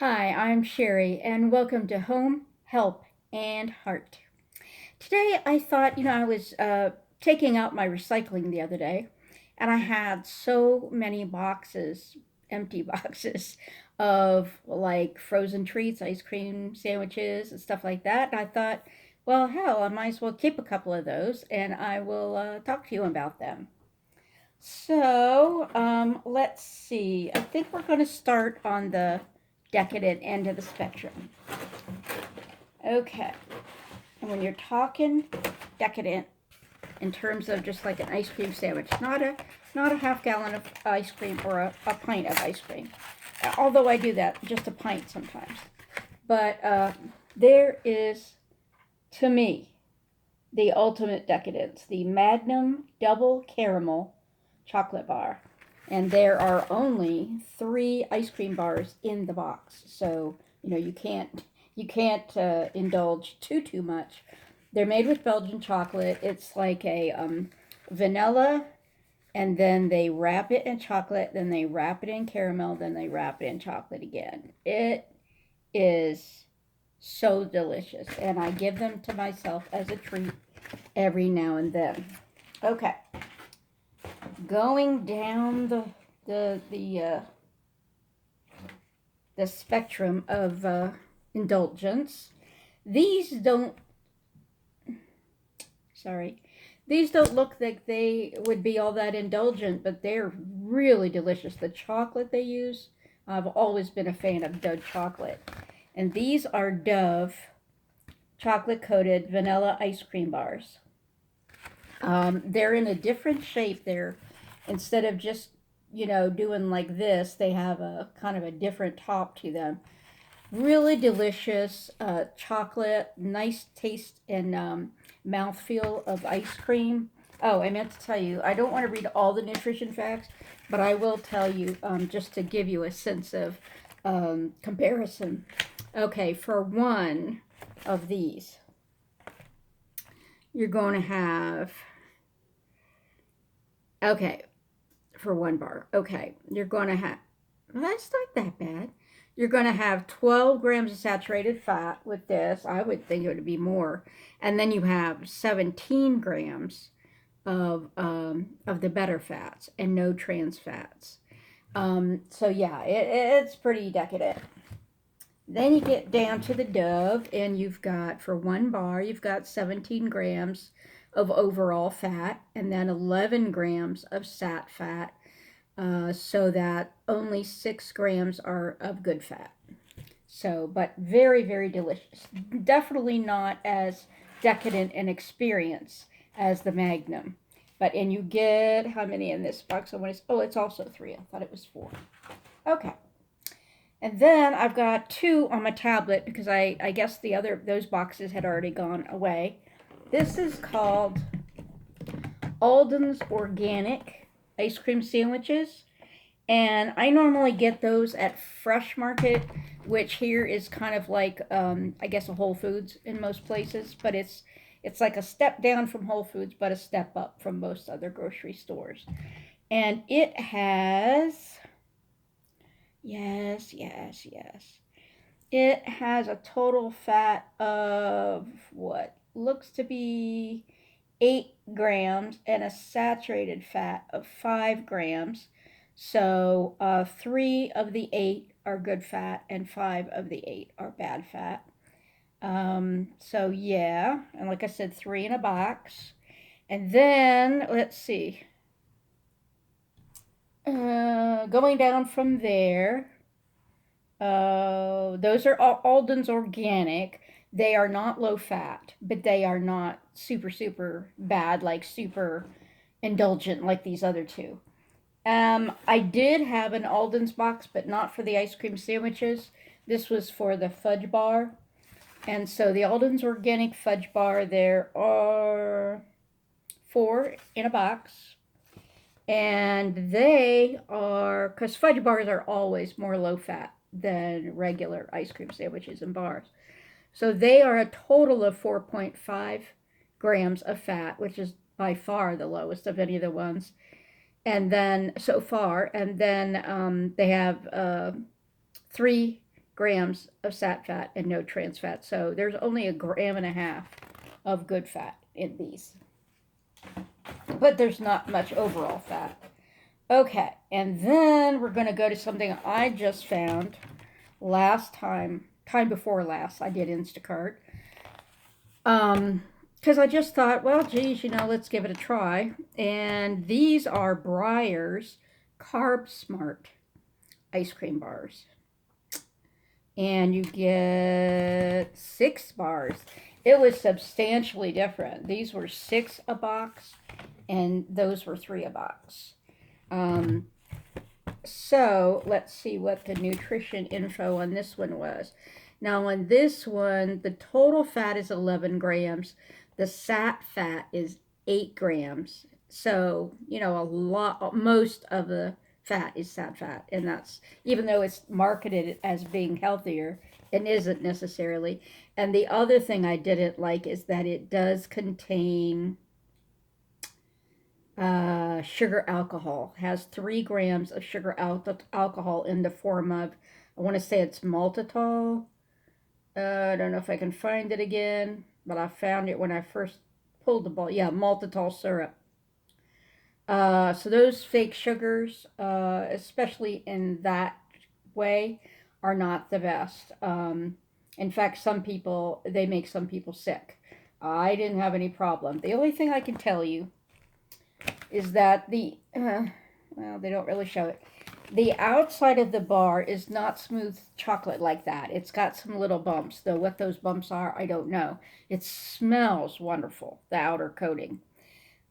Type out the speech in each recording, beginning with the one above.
Hi, I'm Sherry, and welcome to Home, Help, and Heart. Today, I thought, I was taking out my recycling the other day, and I had so many boxes, empty boxes, of like frozen treats, ice cream sandwiches, and stuff like that. And I thought, well, hell, I might as well keep a couple of those, and I will talk to you about them. Let's see. I think we're going to start on the decadent end of the spectrum. Okay. And when you're talking decadent in terms of just like an ice cream sandwich, not a half gallon of ice cream or a pint of ice cream. Although I do that, just a pint sometimes. But there is, to me, the ultimate decadence, the Magnum double caramel chocolate bar. And there are only 3 ice cream bars in the box. So, you can't indulge too much. They're made with Belgian chocolate. It's like a vanilla, and then they wrap it in chocolate, then they wrap it in caramel, then they wrap it in chocolate again. It is so delicious, and I give them to myself as a treat every now and then. Okay, going down the the uh, the spectrum of indulgence. These don't sorry. These don't look like they would be all that indulgent, but they're really delicious. The chocolate they use, I've always been a fan of Dove chocolate. And these are Dove chocolate coated vanilla ice cream bars. They're in a different shape. They're, instead of just, doing like this, they have a kind of a different top to them. Really delicious chocolate, nice taste and mouthfeel of ice cream. Oh, I meant to tell you, I don't want to read all the nutrition facts, but I will tell you just to give you a sense of comparison. Okay, for one of these, you're going to have, okay, for one bar, okay, you're going to have, well, that's not that bad. You're going to have 12 grams of saturated fat with this. I would think it would be more. And then you have 17 grams of the better fats and no trans fats. So yeah, it's pretty decadent. Then you get down to the Dove, and you've got, for one bar, you've got 17 grams of overall fat and then 11 grams of sat fat, so that only 6 grams are of good fat. So, but very, very delicious. Definitely not as decadent an experience as the Magnum. But, and you get how many in this box? Oh, it's also 3. I thought it was 4. Okay. And then I've got 2 on my tablet because I guess those boxes had already gone away. This is called Alden's Organic Ice Cream Sandwiches. And I normally get those at Fresh Market, which here is kind of like, I guess, a Whole Foods in most places. But it's like a step down from Whole Foods, but a step up from most other grocery stores. And it has, yes. It has a total fat of what looks to be 8 grams and a saturated fat of 5 grams. So 3 of the 8 are good fat and 5 of the 8 are bad fat. So yeah, and like I said, 3 in a box. And then let's see. Going down from there, those are Alden's Organic. They are not low fat, but they are not super bad, like super indulgent like these other 2. I did have an Alden's box, but not for the ice cream sandwiches. This was for the fudge bar. And so the Alden's Organic Fudge Bar, there are 4 in a box. And they are, because fudge bars are always more low fat than regular ice cream sandwiches and bars. So they are a total of 4.5 grams of fat, which is by far the lowest of any of the ones. And then, so far, and then they have 3 grams of sat fat and no trans fat. So there's only 1.5 grams of good fat in these. But there's not much overall fat. Okay, and then we're going to go to something I just found time before last I did Instacart. Because I just thought, well, geez, let's give it a try. And these are Breyer's Carb Smart ice cream bars. And you get 6 bars. It was substantially different. These were 6 a box, and those were 3 a box. So let's see what the nutrition info on this one was. Now on this one, the total fat is 11 grams. The sat fat is 8 grams. So, most of the fat is sat fat. And that's, even though it's marketed as being healthier, it isn't necessarily. And the other thing I didn't like is that it does contain sugar alcohol. Has 3 grams of sugar alcohol in the form of, I want to say it's maltitol. I don't know if I can find it again, but I found it when I first pulled the ball. Yeah, maltitol syrup. So those fake sugars, especially in that way, are not the best. In fact, they make some people sick. I didn't have any problem. The only thing I can tell you is that they don't really show it. The outside of the bar is not smooth chocolate like that. It's got some little bumps, though what those bumps are, I don't know. It smells wonderful, the outer coating.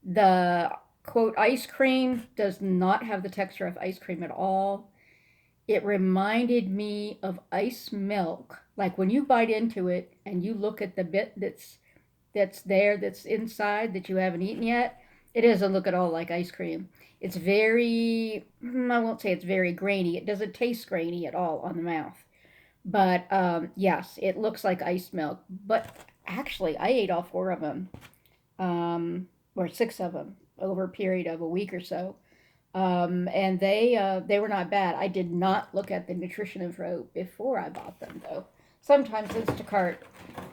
The, quote, ice cream does not have the texture of ice cream at all. It reminded me of ice milk. Like when you bite into it and you look at the bit that's inside that you haven't eaten yet, it doesn't look at all like ice cream. It's very, I won't say it's very grainy. It doesn't taste grainy at all on the mouth. But yes, it looks like ice milk. But actually, I ate all 4 of them, or 6 of them, over a period of a week or so. And they were not bad. I did not look at the nutrition info before I bought them, though. Sometimes Instacart,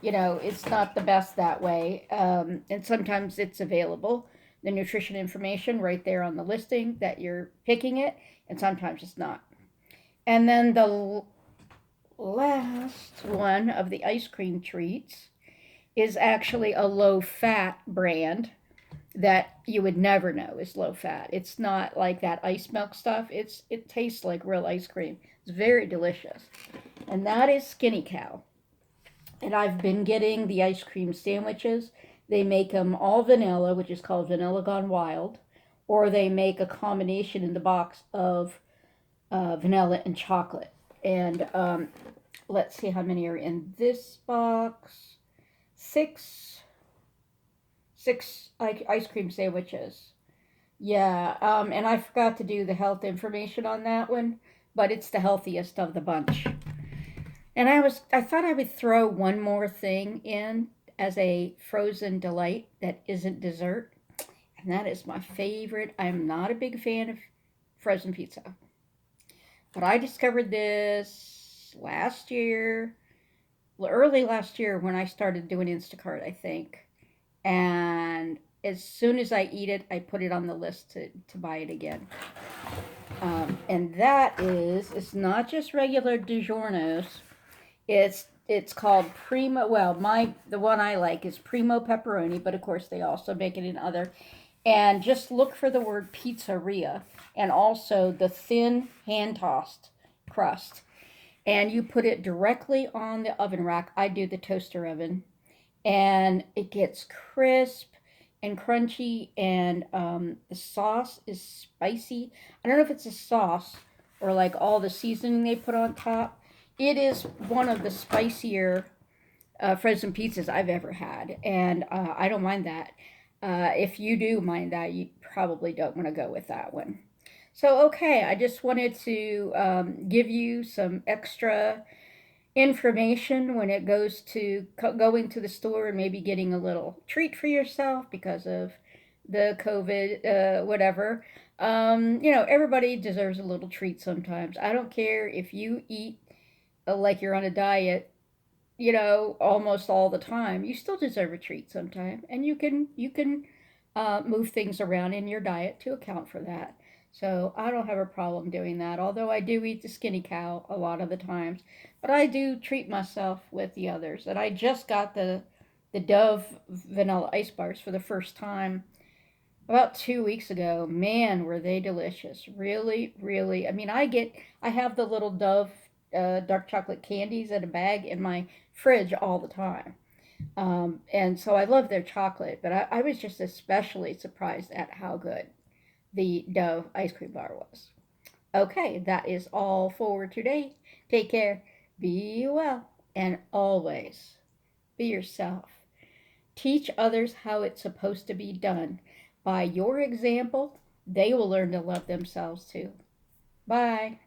it's not the best that way. And sometimes it's available, the nutrition information right there on the listing that you're picking it, and sometimes it's not. And then the last one of the ice cream treats is actually a low-fat brand that you would never know is low fat. It's not like that ice milk stuff. It tastes like real ice cream. It's very delicious. And that is Skinny Cow. And I've been getting the ice cream sandwiches. They make them all vanilla, which is called Vanilla Gone Wild, or they make a combination in the box of vanilla and chocolate. And let's see how many are in this box. 6 ice cream sandwiches. Yeah, and I forgot to do the health information on that one, but it's the healthiest of the bunch. And I thought I would throw one more thing in as a frozen delight that isn't dessert, and that is my favorite. I'm not a big fan of frozen pizza, but I discovered this early last year when I started doing Instacart, I think. And as soon as I eat it, I put it on the list to buy it again. And that it's not just regular DiGiorno's. It's called Primo. Well, the one I like is Primo Pepperoni, but of course they also make it in other. And just look for the word pizzeria, and also the thin hand tossed crust. And you put it directly on the oven rack. I do the toaster oven. And it gets crisp and crunchy, and the sauce is spicy. I don't know if it's a sauce or like all the seasoning they put on top. It is one of the spicier frozen pizzas I've ever had, and I don't mind that. If you do mind that, you probably don't want to go with that one. So, okay, I just wanted to give you some extra information when it goes to going to the store and maybe getting a little treat for yourself because of the COVID, whatever. Everybody deserves a little treat sometimes. I don't care if you eat like you're on a diet, almost all the time, you still deserve a treat sometime, and you can move things around in your diet to account for that. So I don't have a problem doing that. Although I do eat the skinny cow a lot of the times, but I do treat myself with the others. And I just got the Dove vanilla ice bars for the first time about 2 weeks ago. Man, were they delicious! Really, really. I mean, I have the little Dove dark chocolate candies in a bag in my fridge all the time. And so I love their chocolate, but I was just especially surprised at how good the Dove ice cream bar was. Okay, that is all for today. Take care, be well, and always be yourself. Teach others how it's supposed to be done. By your example, they will learn to love themselves too. Bye.